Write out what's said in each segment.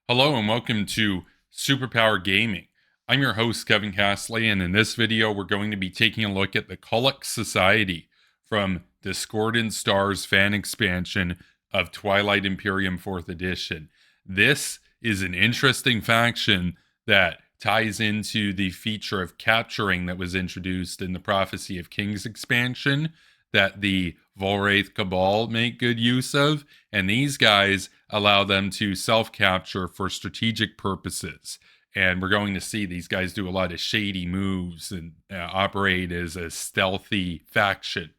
Hello and welcome to Superpower Gaming. I'm your host, Kevin Castley, and in this video, we're going to be taking a look at the Kollecc Society from Discordant Stars fan expansion of Twilight Imperium 4th Edition. This is an interesting faction that ties into the feature of capturing that was introduced in the Prophecy of Kings expansion that the Volwraith Cabal make good use of, and these guys allow them to self-capture for strategic purposes. And we're going to see these guys do a lot of shady moves and operate as a stealthy faction.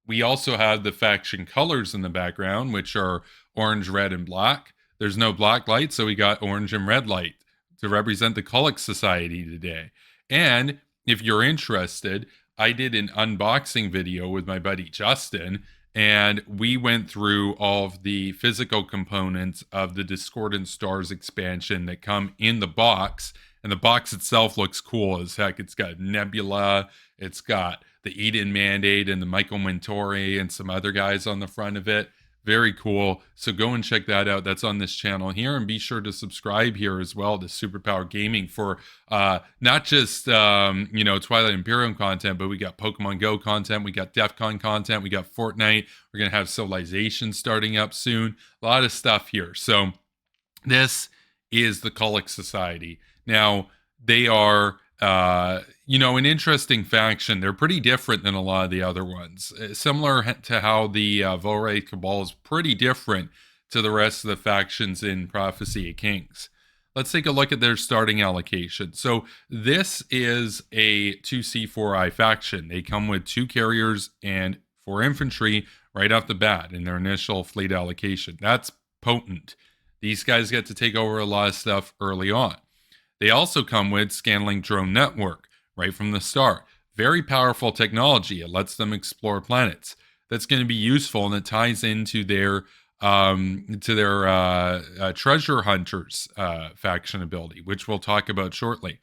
We also have the faction colors in the background, which are orange, red, and black. There's no black light, so we got orange and red light to represent the Kollecc Society today. And if you're interested, I did an unboxing video with my buddy Justin, and we went through all of the physical components of the Discordant Stars expansion that come in the box. And the box itself looks cool as heck. It's got Nebula, it's got the Eden Mandate and the Michael Mentori and some other guys on the front of it. Very cool. So go and check that out. That's on this channel here. And be sure to subscribe here as well to Superpower Gaming for not just, Twilight Imperium content, but we got Pokemon Go content. We got DEF CON content. We got Fortnite. We're going to have Civilization starting up soon. A lot of stuff here. So this is the Kollecc Society. Now, they are an interesting faction. They're pretty different than a lot of the other ones. Similar to how the Volwraith Cabal is pretty different to the rest of the factions in Prophecy of Kings. Let's take a look at their starting allocation. So this is a 2C4I faction. They come with 2 carriers and 4 infantry right off the bat in their initial fleet allocation. That's potent. These guys get to take over a lot of stuff early on. They also come with Scanlink Drone Network right from the start. Very powerful technology. It lets them explore planets. That's going to be useful, and it ties into their treasure hunters faction ability, which we'll talk about shortly.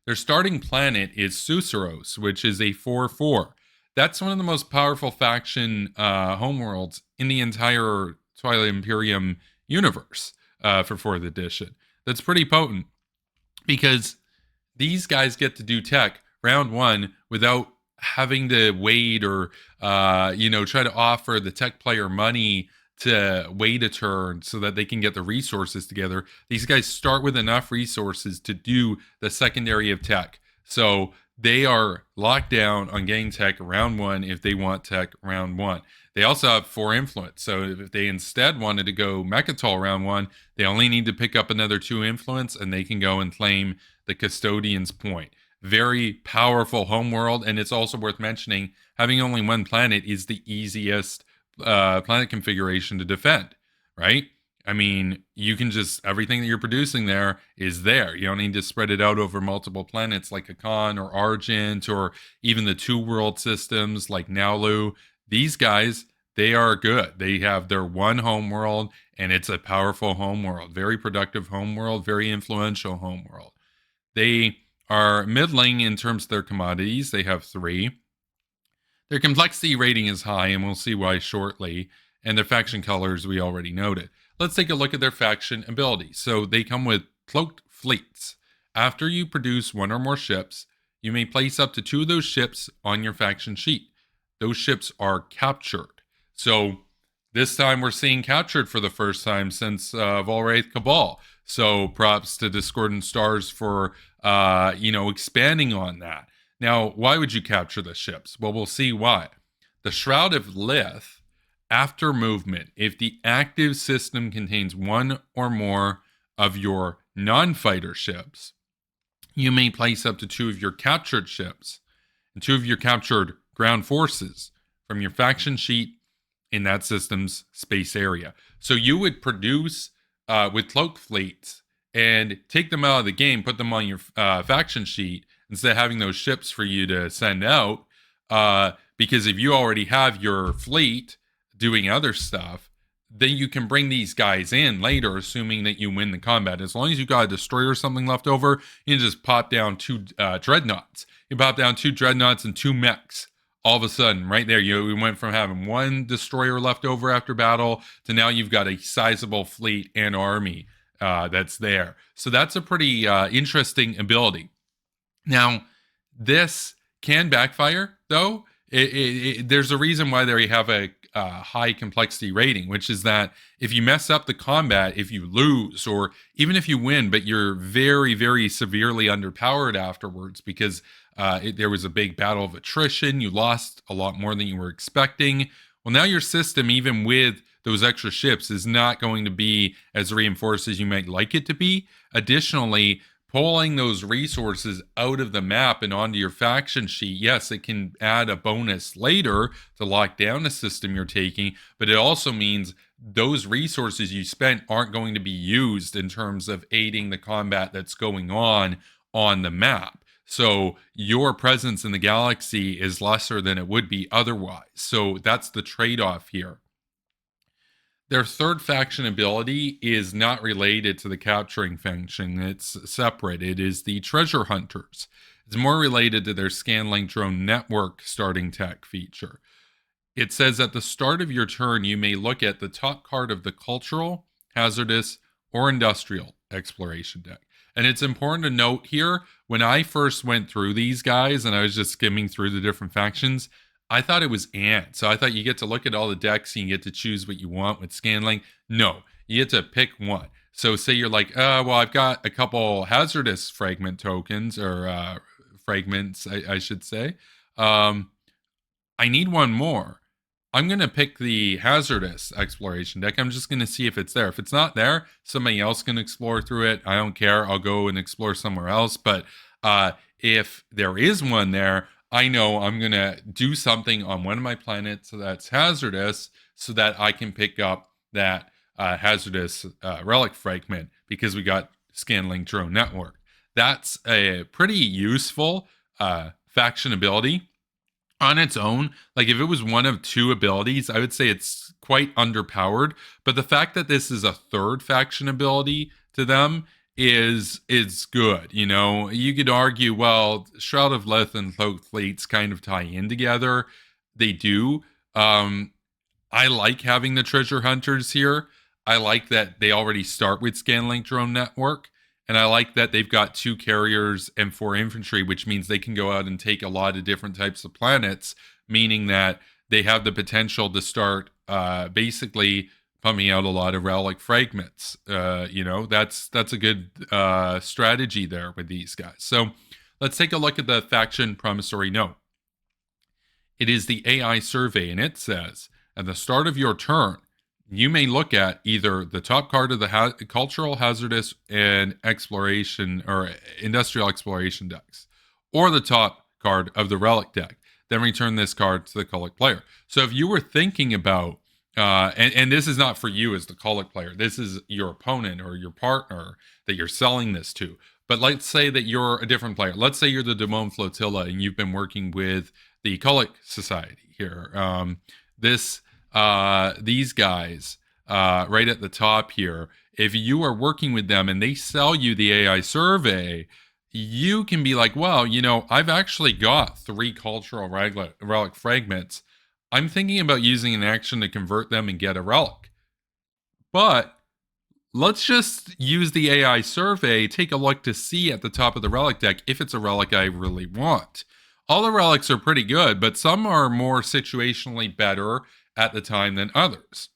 Their starting planet is Susurros, which is a 4/4. That's one of the most powerful faction homeworlds in the entire Twilight Imperium universe for 4th edition. That's pretty potent, because these guys get to do tech round 1 without having to wait or, try to offer the tech player money to wait a turn so that they can get the resources together. These guys start with enough resources to do the secondary of tech. So they are locked down on getting tech round 1 if they want tech round 1. They also have 4 influence. So if they instead wanted to go Mechatol round 1, they only need to pick up another 2 influence, and they can go and claim the Custodian's Point. Very powerful homeworld, and it's also worth mentioning, having only 1 planet is the easiest planet configuration to defend, right? I mean, you can just, everything that you're producing there is there. You don't need to spread it out over multiple planets like Akan or Argent, or even the 2 world systems like Naulu. These guys, they are good. They have their 1 homeworld, and it's a powerful homeworld. Very productive homeworld, very influential homeworld. They are middling in terms of their commodities. They have 3. Their complexity rating is high, and we'll see why shortly. And their faction colors, we already noted. Let's take a look at their faction abilities. So they come with cloaked fleets. After you produce 1 or more ships, you may place up to 2 of those ships on your faction sheet. Those ships are captured. So this time we're seeing captured for the first time since Volwraith Cabal. So props to Discordant Stars for, expanding on that. Now, why would you capture the ships? Well, we'll see why. The Shroud of Lith, after movement, if the active system contains 1 or more of your non-fighter ships, you may place up to 2 of your captured ships and 2 of your captured ground forces from your faction sheet in that system's space area. So you would produce with cloaked fleets and take them out of the game, put them on your faction sheet instead of having those ships for you to send out. Because if you already have your fleet doing other stuff, then you can bring these guys in later, assuming that you win the combat. As long as you got a destroyer or something left over, you can just pop down 2 dreadnoughts. You pop down 2 dreadnoughts and 2 mechs. All of a sudden, right there, we went from having 1 destroyer left over after battle to now you've got a sizable fleet and army that's there. So that's a pretty interesting ability. Now, this can backfire, though. There's a reason why they have a high complexity rating, which is that if you mess up the combat, if you lose, or even if you win, but you're very, very severely underpowered afterwards because there was a big battle of attrition, you lost a lot more than you were expecting. Well, now your system, even with those extra ships, is not going to be as reinforced as you might like it to be. Additionally, pulling those resources out of the map and onto your faction sheet, yes, it can add a bonus later to lock down the system you're taking, but it also means those resources you spent aren't going to be used in terms of aiding the combat that's going on the map. So your presence in the galaxy is lesser than it would be otherwise. So that's the trade-off here. Their third faction ability is not related to the capturing function. It's separate. It is the treasure hunters. It's more related to their Scanlink drone network starting tech feature. It says at the start of your turn, you may look at the top card of the cultural, hazardous, or industrial exploration deck. And it's important to note here, when I first went through these guys and I was just skimming through the different factions, I thought it was Ant. So I thought you get to look at all the decks and you get to choose what you want with Scanlink. No, you get to pick one. So say you're like, well, I've got a couple hazardous fragment tokens, or fragments, I should say. I need one more. I'm going to pick the hazardous exploration deck. I'm just going to see if it's there. If it's not there, somebody else can explore through it. I don't care. I'll go and explore somewhere else. But if there is one there, I know I'm going to do something on one of my planets that's hazardous so that I can pick up that hazardous relic fragment because we got Scanlink drone network. That's a pretty useful faction ability on its own. Like if it was one of two abilities, I would say it's quite underpowered. But the fact that this is a third faction ability to them is good. You know, you could argue, well, Shroud of Leth and Cloaked Fleets kind of tie in together. They do. I like having the treasure hunters here. I like that they already start with Scanlink drone network. And I like that they've got 2 carriers and 4 infantry, which means they can go out and take a lot of different types of planets, meaning that they have the potential to start basically pumping out a lot of relic fragments. You know, that's a good strategy there with these guys. So let's take a look at the faction promissory note. It is the AI survey, and it says, at the start of your turn, you may look at either the top card of the cultural, hazardous, and exploration or industrial exploration decks, or the top card of the relic deck. Then return this card to the Kollecc player. So if you were thinking about, and this is not for you as the Kollecc player, this is your opponent or your partner that you're selling this to. But let's say that you're a different player. Let's say you're the Demone Flotilla and you've been working with the Kollecc Society here. These guys right at the top here, if you are working with them and they sell you the AI survey, you can be like, well, you know, I've actually got 3 cultural relic fragments. I'm thinking about using an action to convert them and get a relic. But let's just use the AI survey, take a look to see at the top of the relic deck if it's a relic I really want. All the relics are pretty good, but some are more situationally better at the time than others.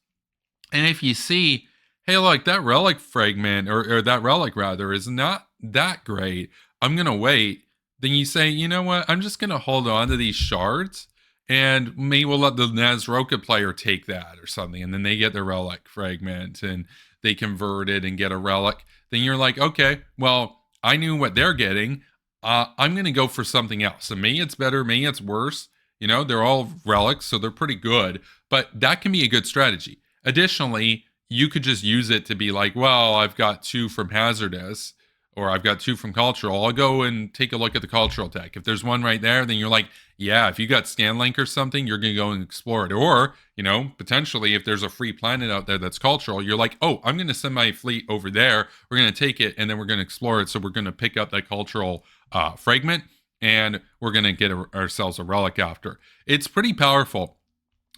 And if you see, hey, look, that relic fragment, or that relic rather, is not that great, I'm going to wait. Then you say, you know what, I'm just going to hold on to these shards, and maybe we'll let the Nazroka player take that or something, and then they get the relic fragment, and they convert it and get a relic. Then you're like, okay, well, I knew what they're getting. I'm going to go for something else. So maybe it's better, maybe it's worse. You know, they're all relics, so they're pretty good. But that can be a good strategy. Additionally, you could just use it to be like, well, I've got 2 from Hazardous, or I've got 2 from Cultural. I'll go and take a look at the Cultural deck. If there's one right there, then you're like, yeah, if you got Scanlink or something, you're going to go and explore it. Or, you know, potentially if there's a free planet out there that's Cultural, you're like, oh, I'm going to send my fleet over there. We're going to take it, and then we're going to explore it. So we're going to pick up that Cultural fragment, and we're going to get ourselves a relic after. It's pretty powerful.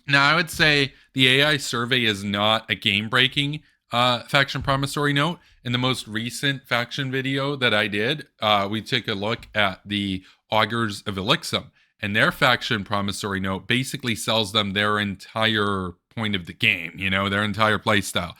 Now, I would say the AI survey is not a game-breaking faction promissory note. In the most recent faction video that I did, we took a look at the Augurs of Elixum, and their faction promissory note basically sells them their entire point of the game, you know, their entire play style.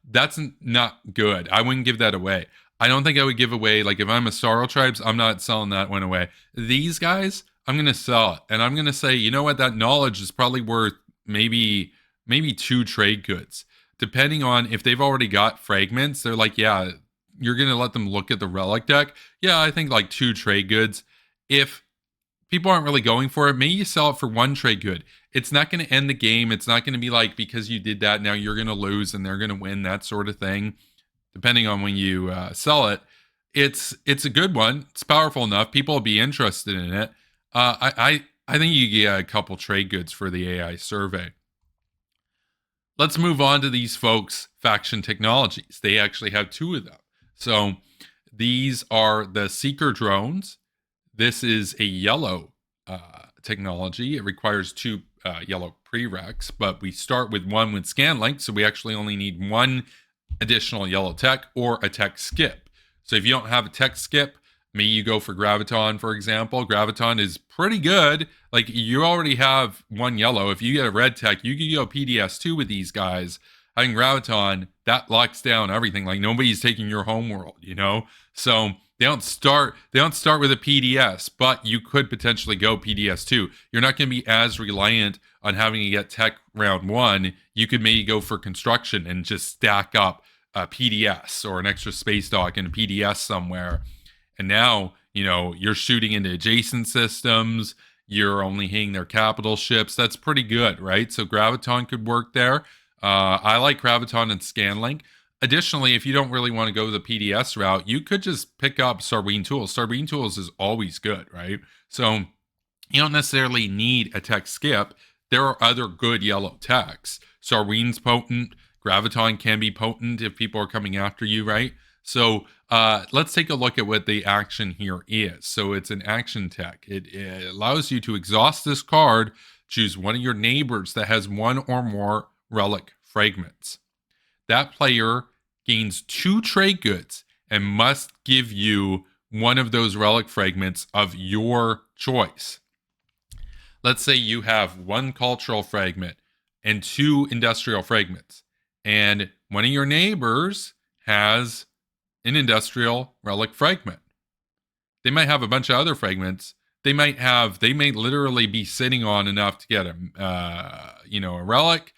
That's not good. I wouldn't give that away. I don't think I would give away, like, if I'm a Sorrow Tribes, I'm not selling that one away. These guys, I'm going to sell it. And I'm going to say, you know what, that knowledge is probably worth maybe 2 trade goods. Depending on if they've already got fragments, they're like, yeah, you're going to let them look at the relic deck. Yeah, I think like 2 trade goods. If people aren't really going for it, maybe you sell it for 1 trade good. It's not going to end the game. It's not going to be like, because you did that, now you're going to lose and they're going to win, that sort of thing. Depending on when you sell it, it's a good one. It's powerful enough. People will be interested in it. I think you get a couple trade goods for the AI survey. Let's move on to these folks' faction technologies. They actually have 2 of them. So these are the Seeker drones. This is a yellow technology. It requires 2 yellow prereqs, but we start with 1 with ScanLink, so we actually only need 1 additional yellow tech or a tech skip. So if you don't have a tech skip, maybe you go for Graviton, for example. Graviton is pretty good. Like, you already have 1 yellow. If you get a red tech, you can go PDS2 with these guys. Having Graviton, that locks down everything. Like, nobody's taking your homeworld, you know? So they don't start with a PDS, but you could potentially go PDS2. You're not going to be as reliant on having to get tech round 1. You could maybe go for construction and just stack up a PDS or an extra space dock in a PDS somewhere. And now, you know, you're shooting into adjacent systems. You're only hitting their capital ships. That's pretty good, right? So Graviton could work there. I like Graviton and ScanLink. Additionally, if you don't really want to go the PDS route, you could just pick up Sarbine Tools. Sarbine Tools is always good, right? So you don't necessarily need a tech skip. There are other good yellow techs. Sarbine's potent. Graviton can be potent if people are coming after you, right? So let's take a look at what the action here is. So it's an action tech. It allows you to exhaust this card, choose one of your neighbors that has 1 or more relic fragments. That player gains 2 trade goods and must give you one of those relic fragments of your choice. Let's say you have 1 cultural fragment and 2 industrial fragments, and one of your neighbors has an industrial relic fragment. They might have a bunch of other fragments. They may literally be sitting on enough to get a relic.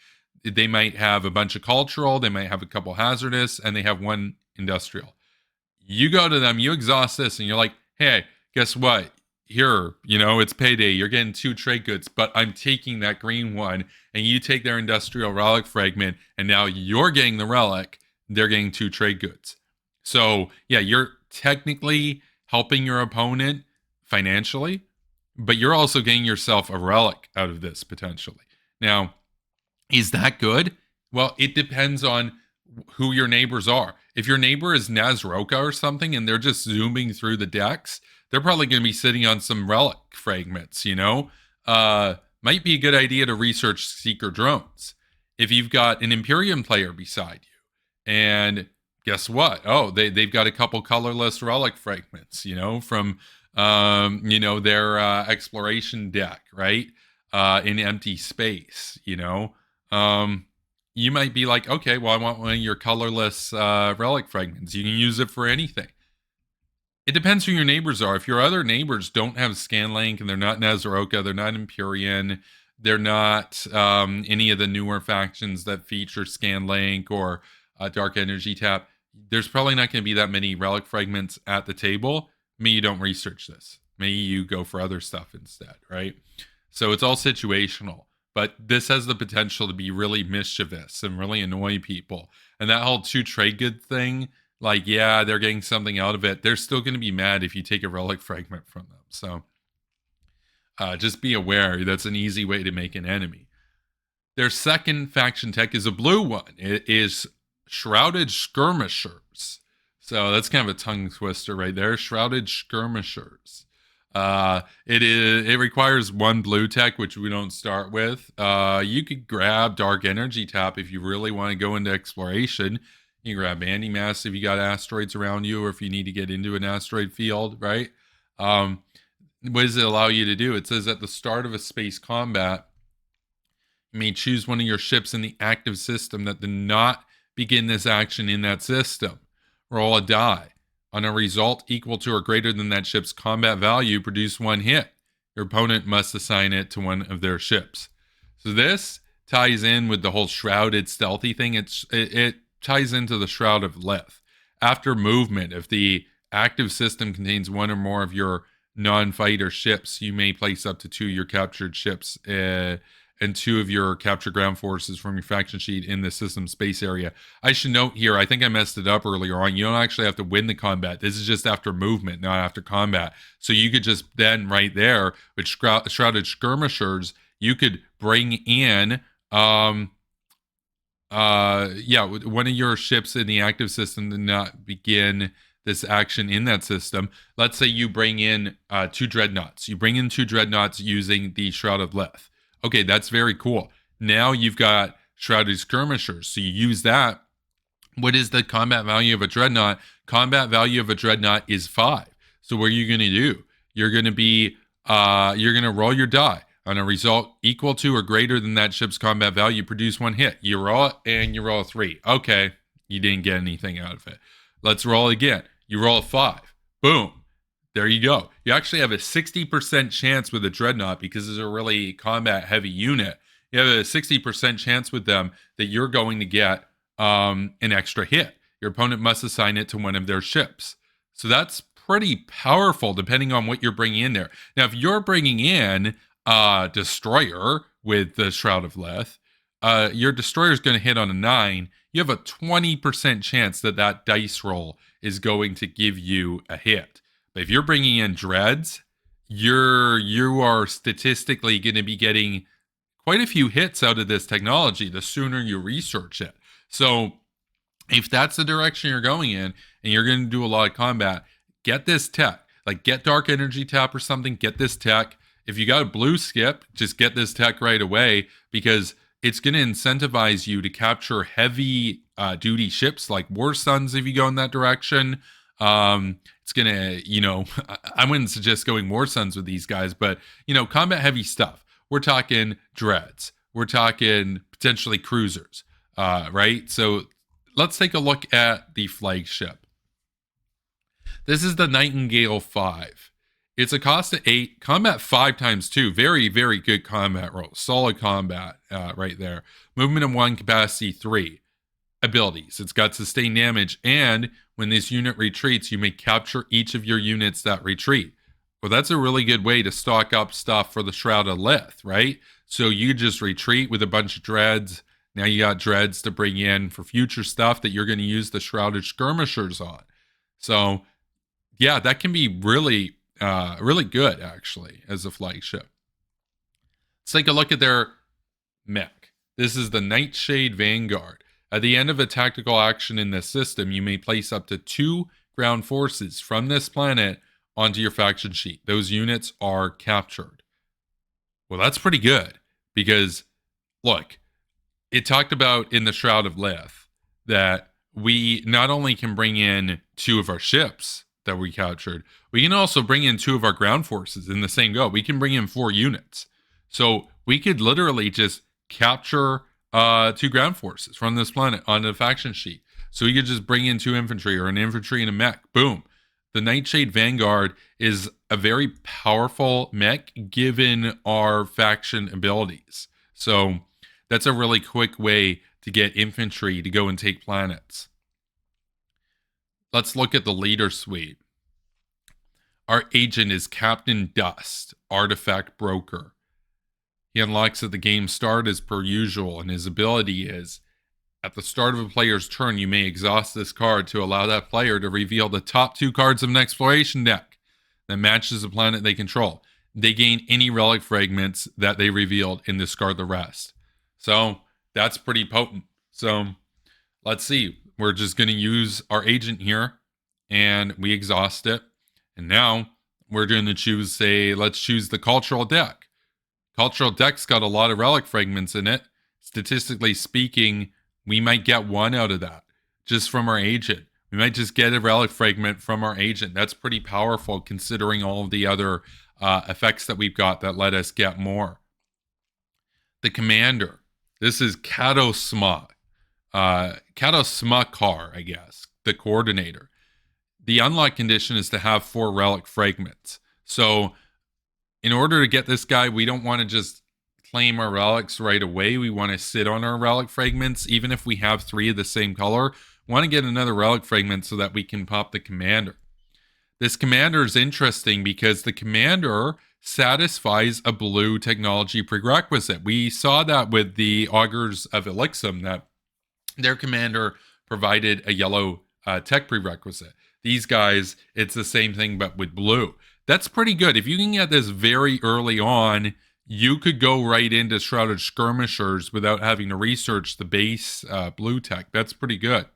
They might have a bunch of cultural. They might have a couple hazardous, and they have 1 industrial. You go to them, you exhaust this, and you're like, hey, guess what? Here, it's payday. You're getting 2 trade goods, but I'm taking that green one, and you take their industrial relic fragment, and now you're getting the relic. They're getting 2 trade goods. So, yeah, you're technically helping your opponent financially, but you're also getting yourself a relic out of this potentially. Now, is that good? Well, it depends on who your neighbors are. If your neighbor is Nazroka or something and they're just zooming through the decks, they're probably going to be sitting on some relic fragments, Might be a good idea to research Seeker drones. If you've got an Imperium player beside you, and guess what? Oh, they've got a couple colorless relic fragments, from their exploration deck, right? In empty space, you might be like, okay, well, I want one of your colorless relic fragments. You can use it for anything. It depends who your neighbors are. If your other neighbors don't have ScanLink and they're not Nazroka, they're not Imperium, they're not any of the newer factions that feature ScanLink or Dark Energy Tap, there's probably not going to be that many relic fragments at the table. Maybe you don't research this. Maybe you go for other stuff instead, right? So it's all situational. But this has the potential to be really mischievous and really annoy people. And that whole 2 trade good thing, like, yeah, they're getting something out of it. They're still going to be mad if you take a relic fragment from them. So just be aware that's an easy way to make an enemy. Their second faction tech is a blue one. It is Shrouded Skirmishers. So that's kind of a tongue twister right there. Shrouded Skirmishers. It requires one blue tech, which we don't start with. You could grab Dark Energy Tap if you really want to go into exploration. You can grab Anti-Mass if you got asteroids around you, or if you need to get into an asteroid field, right? What does it allow you to do? It says at the start of a space combat, you may choose one of your ships in the active system that did not begin this action in that system. Roll a die. On a result equal to or greater than that ship's combat value, produce one hit. Your opponent must assign it to one of their ships. So this ties in with the whole shrouded stealthy thing. It ties into the Shroud of Lith. After movement, if the active system contains one or more of your non-fighter ships, you may place up to 2 of your captured ships and 2 of your captured ground forces from your faction sheet in the system space area. I should note here, I think I messed it up earlier on. You don't actually have to win the combat. This is just after movement, not after combat. So you could just then right there with Shrouded Skirmishers, you could bring in one of your ships in the active system to not begin this action in that system. Let's say you bring in 2 dreadnoughts. You bring in 2 dreadnoughts using the Shroud of Lith. Okay, that's very cool. Now you've got Shrouded Skirmishers. So you use that. What is the combat value of a dreadnought? Combat value of a dreadnought is 5. So what are you going to do? You're going to roll your die. On a result equal to or greater than that ship's combat value, produce 1 hit. You roll it and you roll a 3. Okay, you didn't get anything out of it. Let's roll again. You roll a 5. Boom. There you go. You actually have a 60% chance with a dreadnought because it's a really combat heavy unit. You have a 60% chance with them that you're going to get an extra hit. Your opponent must assign it to one of their ships. So that's pretty powerful depending on what you're bringing in there. Now, if you're bringing in a destroyer with the Shroud of Lith, your destroyer is going to hit on a 9. You have a 20% chance that that dice roll is going to give you a hit. But if you're bringing in dreads, you are statistically going to be getting quite a few hits out of this technology the sooner you research it. So if that's the direction you're going in and you're going to do a lot of combat, get this tech. Like get Dark Energy Tap or something, get this tech. If you got a blue skip, just get this tech right away because it's going to incentivize you to capture heavy duty ships like War Suns if you go in that direction. It's going to, I wouldn't suggest going War Suns with these guys, but, combat heavy stuff. We're talking dreads. We're talking potentially cruisers, right? So let's take a look at the Flagship. This is the Nightingale 5. It's a cost of 8, combat 5 times 2. Very, very good combat roll. Solid combat right there. Movement of 1, capacity 3. Abilities. It's got sustained damage, and when this unit retreats, you may capture each of your units that retreat. Well, that's a really good way to stock up stuff for the Shroud of Lith, right? So you just retreat with a bunch of dreads. Now you got dreads to bring in for future stuff that you're going to use the Shrouded Skirmishers on. So, yeah, that can be really good, actually, as a flagship. Let's take a look at their mech. This is the Nightshade Vanguard. At the end of a tactical action in this system, you may place up to 2 ground forces from this planet onto your faction sheet. Those units are captured. Well, that's pretty good because, look, it talked about in the Shroud of Lith that we not only can bring in 2 of our ships that we captured, we can also bring in 2 of our ground forces in the same go. We can bring in 4 units. So we could literally just capture 2 ground forces from this planet on the faction sheet. So we could just bring in 2 infantry or an infantry and a mech. Boom. The Nightshade Vanguard is a very powerful mech given our faction abilities. So that's a really quick way to get infantry to go and take planets. Let's look at the leader suite. Our agent is Captain Dust, Artifact Broker. He unlocks at the game's start as per usual, and his ability is, at the start of a player's turn, you may exhaust this card to allow that player to reveal the top 2 cards of an exploration deck that matches the planet they control. They gain any relic fragments that they revealed and discard the rest. So that's pretty potent. So let's see. We're just going to use our agent here, and we exhaust it. And now we're going to choose, say, let's choose the cultural deck. Cultural deck's got a lot of relic fragments in it. Statistically speaking, we might get one out of that just from our agent. We might just get a relic fragment from our agent. That's pretty powerful considering all of the other effects that we've got that let us get more. The commander. This is Katosma. Katosma Kar, I guess. The coordinator. The unlock condition is to have 4 relic fragments. So in order to get this guy, we don't want to just claim our relics right away. We want to sit on our relic fragments. Even if we have 3 of the same color, we want to get another relic fragment so that we can pop the commander. This commander is interesting because the commander satisfies a blue technology prerequisite. We saw that with the Augurs of Elixum, that their commander provided a yellow tech prerequisite. These guys, it's the same thing, but with blue. That's pretty good. If you can get this very early on, you could go right into Shrouded Skirmishers without having to research the base blue tech. That's pretty good.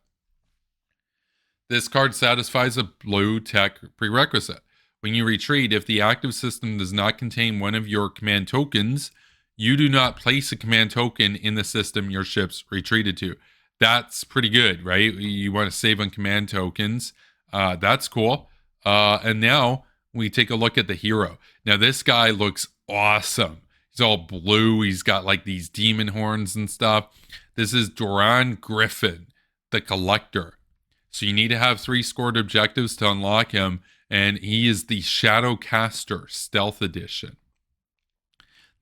This card satisfies a blue tech prerequisite. When you retreat, if the active system does not contain one of your command tokens, you do not place a command token in the system your ship's retreated to. That's pretty good, right? You want to save on command tokens. That's cool. And now we take a look at the hero. Now this guy looks awesome. He's all blue. He's got like these demon horns and stuff. This is Doran Griffin, the Collector. So you need to have 3 scored objectives to unlock him. And he is the Shadowcaster Stealth Edition.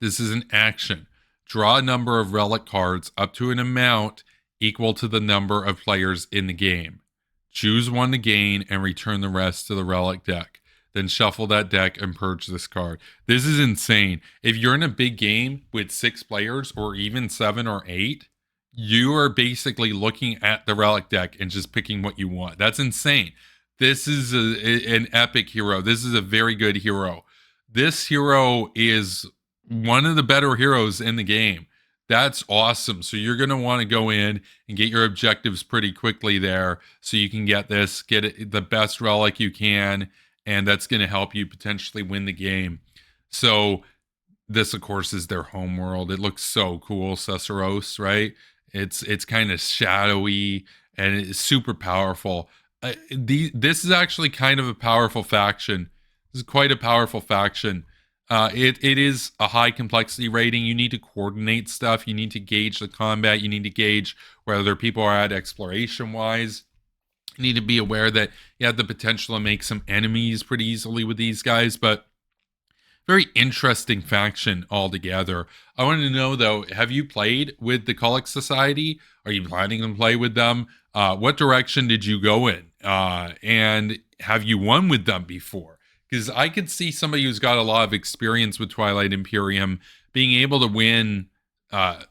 This is an action. Draw a number of relic cards up to an amount equal to the number of players in the game. Choose one to gain and return the rest to the relic deck. Then shuffle that deck and purge this card. This is insane. If you're in a big game with 6 players or even 7 or 8, you are basically looking at the relic deck and just picking what you want. That's insane. This is an epic hero. This is a very good hero. This hero is one of the better heroes in the game. That's awesome. So you're going to want to go in and get your objectives pretty quickly there so you can get this, get it, the best relic you can, and that's going to help you potentially win the game. So this, of course, is their home world. It looks so cool, Susurros, right? It's kind of shadowy and it's super powerful. This is actually kind of a powerful faction. This is quite a powerful faction. It is a high complexity rating. You need to coordinate stuff. You need to gauge the combat. You need to gauge whether people are at exploration wise. You need to be aware that you have the potential to make some enemies pretty easily with these guys, but very interesting faction altogether. I want to know though, have you played with the Kollecc Society? Are you planning to play with them? What direction did you go in? And have you won with them before? Because I could see somebody who's got a lot of experience with Twilight Imperium being able to win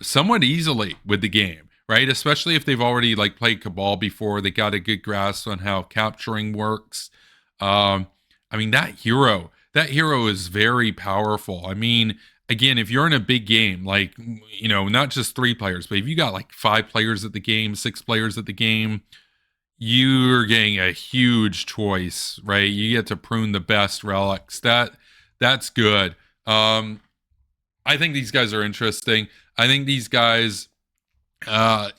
somewhat easily with the game, right? Especially if they've already like played Cabal before. They got a good grasp on how capturing works. I mean, that hero is very powerful. I mean, again, if you're in a big game, like, you know, not just 3 players, but if you got like 5 players at the game, 6 players at the game, you're getting a huge choice, right? You get to prune the best relics. That's good. I think these guys are interesting. I think these guys,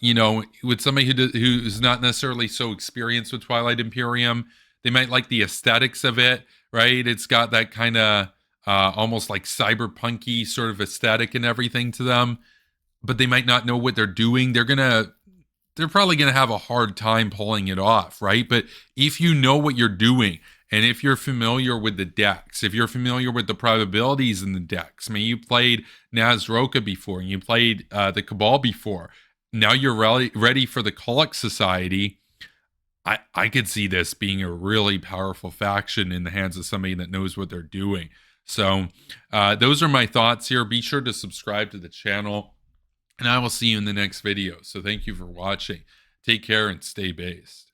you know, with somebody who's not necessarily so experienced with Twilight Imperium, they might like the aesthetics of it, right? It's got that kind of almost like cyberpunky sort of aesthetic and everything to them, but they might not know what they're doing. They're probably going to have a hard time pulling it off, right? But if you know what you're doing, and if you're familiar with the decks, if you're familiar with the probabilities in the decks, I mean, you played Nazroka before, and you played the Cabal before. Now you're ready for the Kollecc Society. I could see this being a really powerful faction in the hands of somebody that knows what they're doing. So those are my thoughts here. Be sure to subscribe to the channel, and I will see you in the next video. So thank you for watching. Take care and stay based.